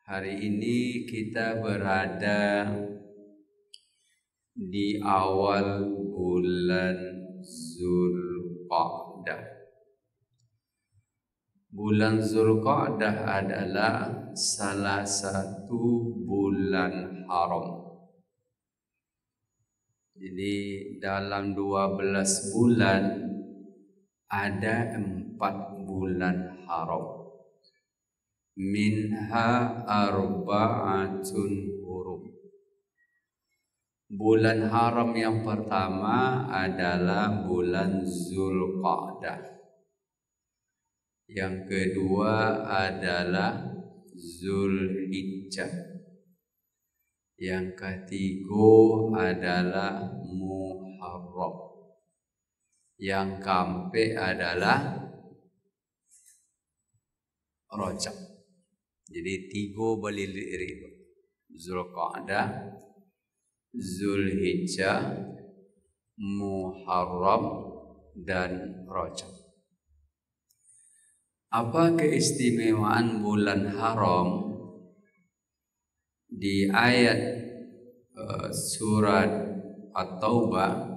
Hari ini kita berada di awal bulan Zulqa'dah. Bulan Zulqa'dah adalah salah satu bulan haram. Jadi dalam 12 bulan ada 4 bulan haram. Minha arba'atun hurum. Bulan haram yang pertama adalah bulan Zulqa'dah. Yang kedua adalah Zulhijjah. Yang ketiga adalah Muharram. Yang keempat adalah Rajab. Jadi 3 belirik: Zulqa'dah, Zulhijjah, Muharram, dan Rajab. Apa keistimewaan bulan haram? Di ayat surat At-Taubah,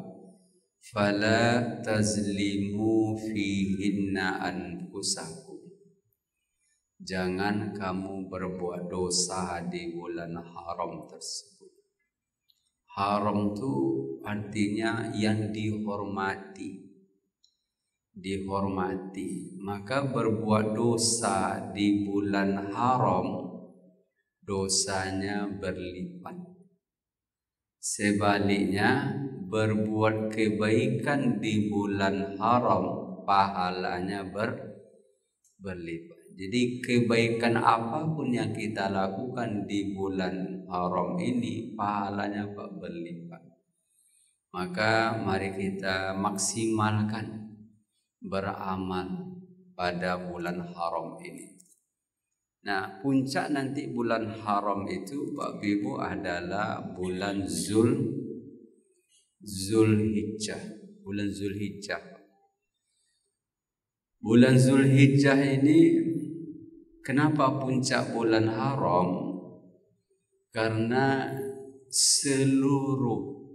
fala tazlimu fihinna anfusakum. Jangan kamu berbuat dosa di bulan haram tersebut. Haram itu artinya yang dihormati. Maka berbuat dosa di bulan haram, dosanya berlipat. Sebaliknya, berbuat kebaikan di bulan haram, pahalanya berlipat. Jadi kebaikan apapun yang kita lakukan di bulan haram ini, pahalanya berlipat. Maka mari kita maksimalkan beramal pada bulan haram ini. Nah, puncak nanti bulan haram itu Bapak Ibu adalah bulan Zulhijjah. Bulan Zulhijjah. Bulan Zulhijjah ini kenapa puncak bulan haram? Karena seluruh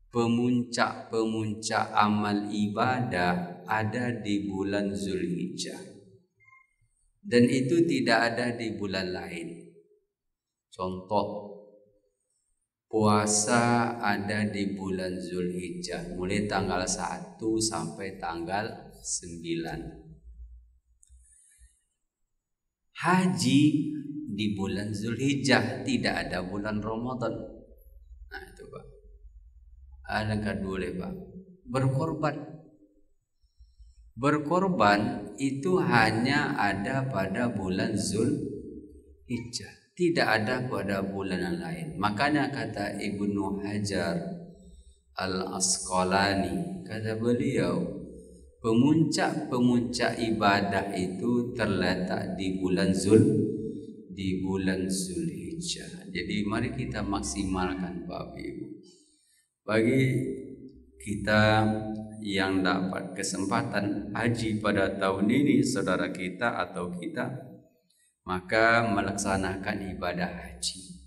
pemuncak amal ibadah ada di bulan Zulhijjah. Dan itu tidak ada di bulan lain. Contoh, puasa ada di bulan Zulhijjah, mulai tanggal 1 sampai tanggal 9. Haji di bulan Zulhijjah, tidak ada bulan Ramadan. Nah itu Pak. Ada kedua Pak. Berkorban itu hanya ada pada bulan Zulhijjah, tidak ada pada bulan yang lain. Makanya kata Ibnu Hajar Al-Asqalani, kata beliau, pemuncak ibadah itu terletak di bulan Zulhijjah. Jadi mari kita maksimalkan Bapak Ibu. Bagi kita yang dapat kesempatan haji pada tahun ini, saudara kita atau kita, maka melaksanakan ibadah haji.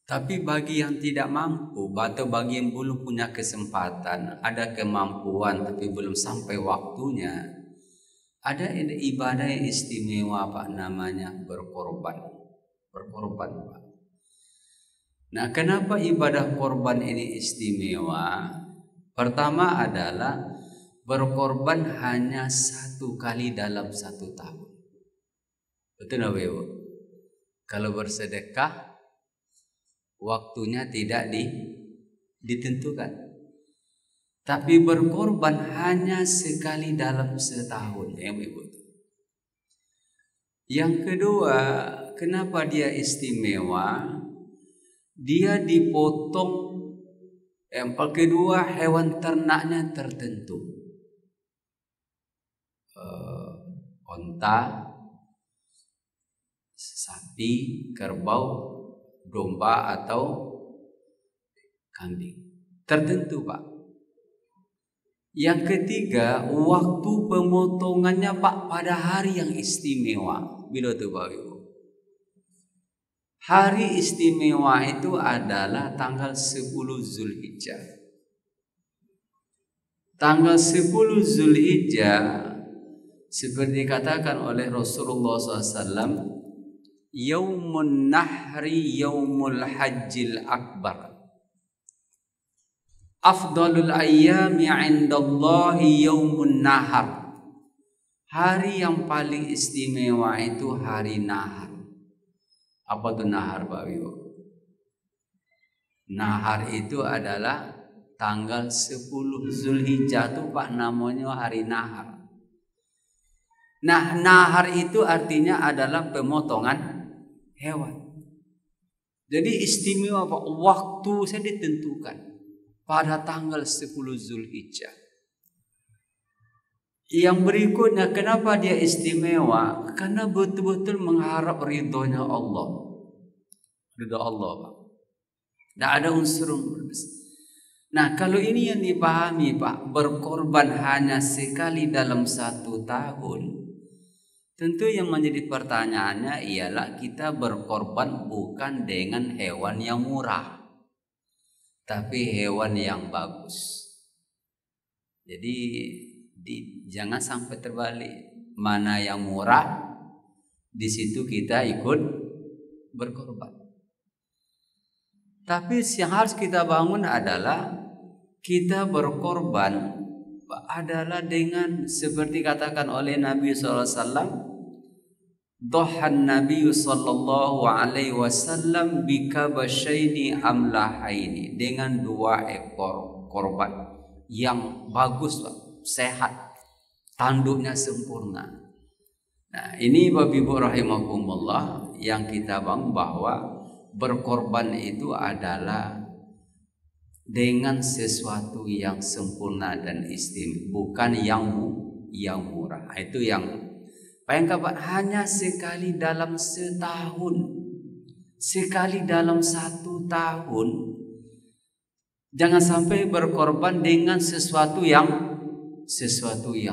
Tapi bagi yang tidak mampu atau bagi yang belum punya kesempatan, ada kemampuan tapi belum sampai waktunya, ada ibadah yang istimewa Pak, namanya berkorban Pak. Nah, kenapa ibadah korban ini istimewa? Pertama adalah berkorban hanya 1 kali dalam 1 tahun. Betul nggak Bu? Kalau bersedekah waktunya tidak ditentukan. Tapi berkorban hanya sekali dalam setahun, ya Ibu. Yang kedua, kenapa dia istimewa? Dia dipotong. Yang kedua, hewan ternaknya tertentu. Onta, sapi, kerbau, domba atau kambing. Tertentu Pak. Yang ketiga, waktu pemotongannya Pak pada hari yang istimewa. Bila tuh Pak Ibu? Hari istimewa itu adalah tanggal 10 Zulhijjah. Tanggal 10 Zulhijjah seperti dikatakan oleh Rasulullah SAW, Yaumun Nahri Yaumul Hajjil Akbar, Afdalul Ayyami Indallahi Yaumun Nahar. Hari yang paling istimewa itu hari Nahar. Apa itu Nahar, Pak Wiwo? Nahar itu adalah tanggal 10 Zulhijjah itu Pak, namanya hari Nahar. Nah, Nahar itu artinya adalah pemotongan hewan. Jadi istimewa Pak, waktu saya ditentukan pada tanggal 10 Zulhijjah. Yang berikutnya, kenapa dia istimewa? Karena betul-betul mengharap ridhonya Allah. Ridho Allah, Pak. Tidak ada unsur berbesar. Nah, kalau ini yang dipahami, Pak, berkorban hanya sekali dalam 1 tahun, tentu yang menjadi pertanyaannya ialah kita berkorban bukan dengan hewan yang murah, tapi hewan yang bagus. Jadi jangan sampai terbalik. Mana yang murah, di situ kita ikut berkorban. Tapi yang harus kita bangun adalah kita berkorban adalah dengan seperti katakan oleh Nabi SAW, Dhahan Nabi sallallahu alaihi wasallam bikabashaini amlahaini, dengan 2 ekor korban yang bagus, sehat, tanduknya sempurna. Nah, ini Bapak Ibu rahimakumullah yang kita bangun bahwa berkorban itu adalah dengan sesuatu yang sempurna dan istimewa, bukan yang murah. Itu yang bayangkan, hanya sekali dalam setahun, sekali dalam 1 tahun. Jangan sampai berkorban dengan sesuatu yang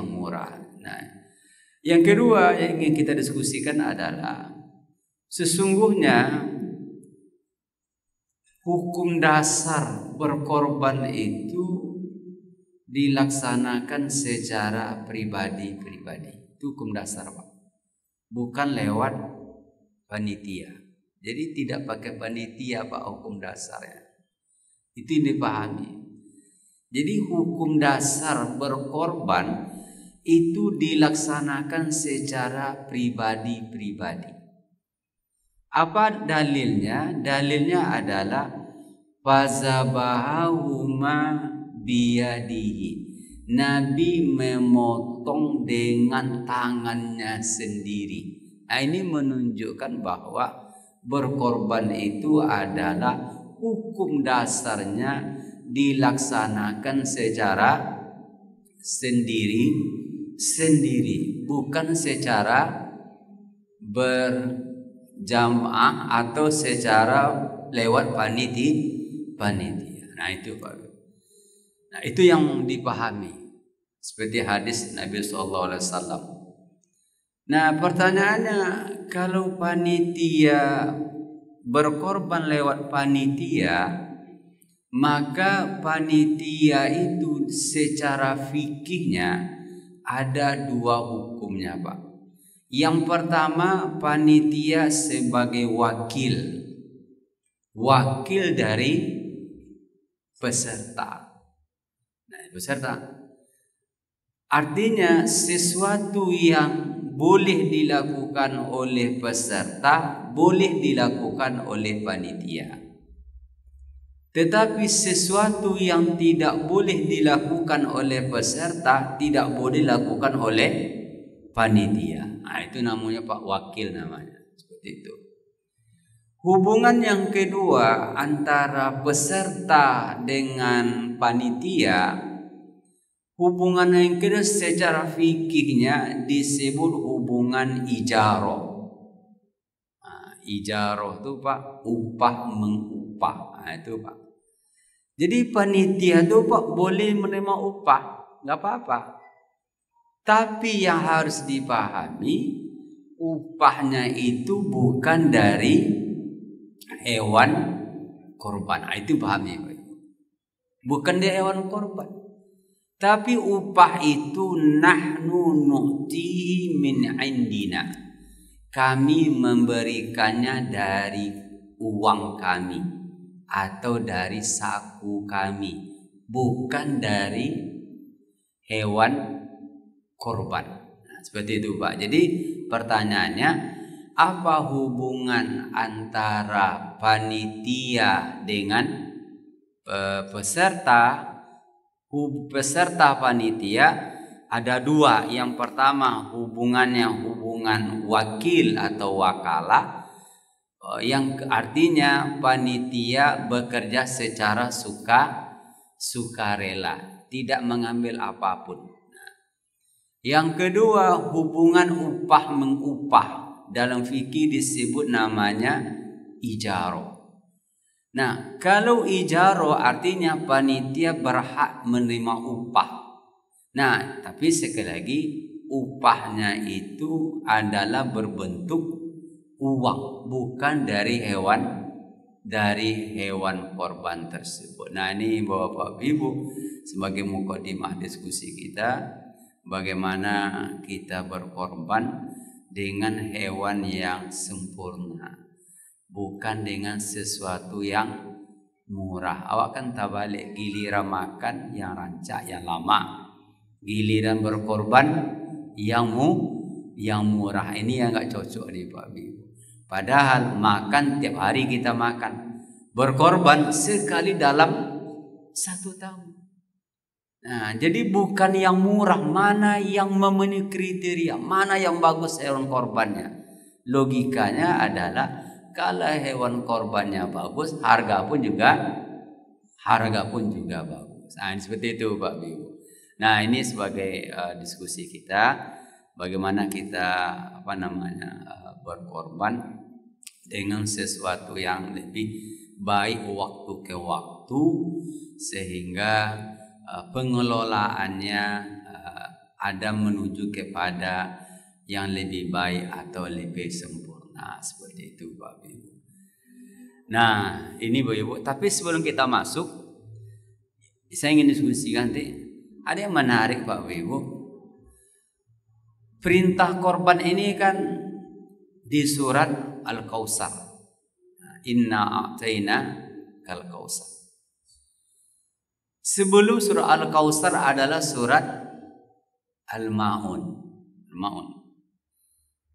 murah. Nah, yang kedua yang ingin kita diskusikan adalah sesungguhnya hukum dasar berkorban itu dilaksanakan secara pribadi-pribadi. Itu hukum dasar, Pak. Bukan lewat panitia. Jadi tidak pakai panitia, Pak, hukum dasarnya. Itu yang dipahami. Jadi hukum dasar berkorban itu dilaksanakan secara pribadi-pribadi. Apa dalilnya? Dalilnya adalah fazabahuma biyadihi. Nabi memotong dengan tangannya sendiri. Nah, ini menunjukkan bahwa berkorban itu adalah hukum dasarnya dilaksanakan secara sendiri, bukan secara berjamaah atau secara lewat panitia. Nah, itu Pak. Nah, itu yang dipahami seperti hadis Nabi SAW. Nah, pertanyaannya, kalau panitia berkorban lewat panitia, maka panitia itu secara fikihnya ada 2 hukumnya, Pak. Yang pertama, panitia sebagai wakil dari peserta. Nah, peserta artinya sesuatu yang boleh dilakukan oleh peserta boleh dilakukan oleh panitia. Tetapi sesuatu yang tidak boleh dilakukan oleh peserta tidak boleh dilakukan oleh panitia. Nah, itu namanya Pak wakil namanya. Seperti itu. Hubungan yang kedua antara peserta dengan panitia, hubungan yang kedua secara fikihnya disebut hubungan ijarah. Nah, ijarah itu Pak upah mengupah. Nah, itu Pak. Jadi panitia itu Pak boleh menerima upah, nggak apa-apa. Tapi yang harus dipahami, upahnya itu bukan dari hewan korban. Itu pahami, bukan dia hewan korban, tapi upah itu nahnu nu'ti min indina, kami memberikannya dari uang kami atau dari saku kami, bukan dari hewan korban. Nah, seperti itu Pak. Jadi pertanyaannya, apa hubungan antara panitia dengan peserta? Peserta panitia ada dua. Yang pertama hubungan wakil atau wakalah, yang artinya panitia bekerja secara sukarela, tidak mengambil apapun. Yang kedua hubungan upah mengupah, dalam fikih disebut namanya ijaro. Nah, kalau ijaro artinya panitia berhak menerima upah. Nah, tapi sekali lagi upahnya itu adalah berbentuk uang, bukan dari hewan korban tersebut. Nah, ini Bapak Ibu sebagai mukadimah diskusi kita, bagaimana kita berkorban dengan hewan yang sempurna, bukan dengan sesuatu yang murah. Awak kan tak balik, giliran makan yang rancak yang lama, giliran berkorban yang murah. Ini yang gak cocok nih Pak Ibu. Padahal makan tiap hari kita makan, berkorban sekali dalam 1 tahun. Nah, jadi bukan yang murah, mana yang memenuhi kriteria, mana yang bagus hewan korbannya. Logikanya adalah kalau hewan korbannya bagus, harga pun juga bagus. Nah, seperti itu Pak Ibu. Nah, ini sebagai diskusi kita, bagaimana kita berkorban dengan sesuatu yang lebih baik waktu ke waktu, sehingga pengelolaannya ada menuju kepada yang lebih baik atau lebih sempurna. Seperti itu Pak Ibu. Nah, ini Bapak Ibu. Tapi sebelum kita masuk, saya ingin diskusikan nanti. Ada yang menarik Pak Ibu. Perintah korban ini kan di surat Al-Kautsar. Inna a'tayna kal kautsar. Sebelum surah Al-Kautsar adalah surat Al-Ma'un.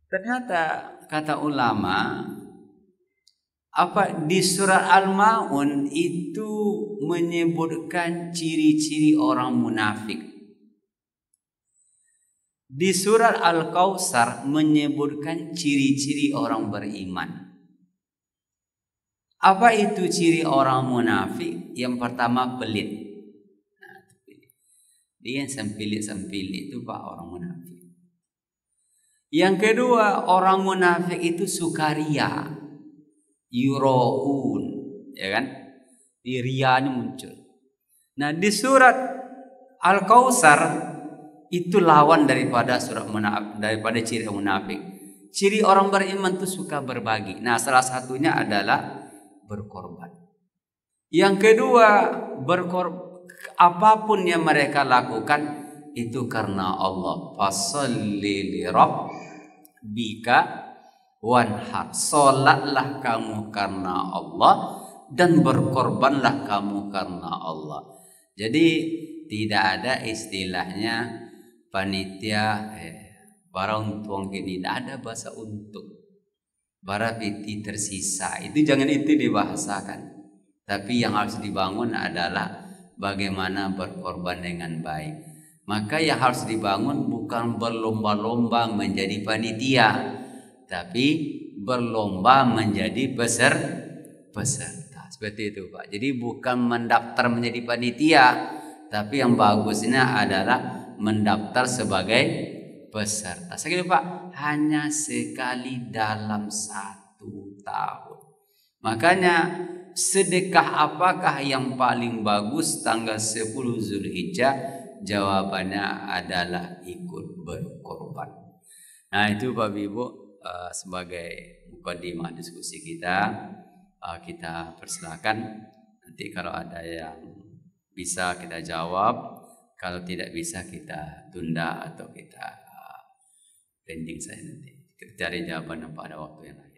Ternyata kata ulama, di surat Al-Ma'un itu menyebutkan ciri-ciri orang munafik. Di surat Al-Kautsar menyebutkan ciri-ciri orang beriman. Apa itu ciri orang munafik? Yang pertama pelit. Dia yang sempilit itu Pak, orang munafik. Yang kedua, orang munafik itu sukaria, yuraun, ya kan? Ria ini muncul. Nah, di surat Al-Kautsar itu lawan daripada ciri munafik. Ciri orang beriman itu suka berbagi. Nah, salah satunya adalah berkorban. Yang kedua, apapun yang mereka lakukan itu karena Allah. Fasalli li rabbika wanhar. Salatlah kamu karena Allah dan berkorbanlah kamu karena Allah. Jadi tidak ada istilahnya panitia barang tuang ini, tidak ada bahasa untuk bara piti tersisa. Itu jangan itu dibahasakan. Tapi yang harus dibangun adalah bagaimana berkorban dengan baik. Maka yang harus dibangun bukan berlomba-lomba menjadi panitia, tapi berlomba menjadi peserta. Seperti itu Pak. Jadi bukan mendaftar menjadi panitia, tapi yang bagusnya adalah mendaftar sebagai peserta. Sekali Pak, hanya sekali dalam 1 tahun. Makanya sedekah apakah yang paling bagus tanggal 10 Zulhijjah? Jawabannya adalah ikut berkorban. Nah, itu Bapak Ibu sebagai mukadimah diskusi kita. kita persilakan. Nanti kalau ada yang bisa kita jawab, kalau tidak bisa kita tunda atau kita pending saja nanti. Kita cari jawaban pada waktu yang lain.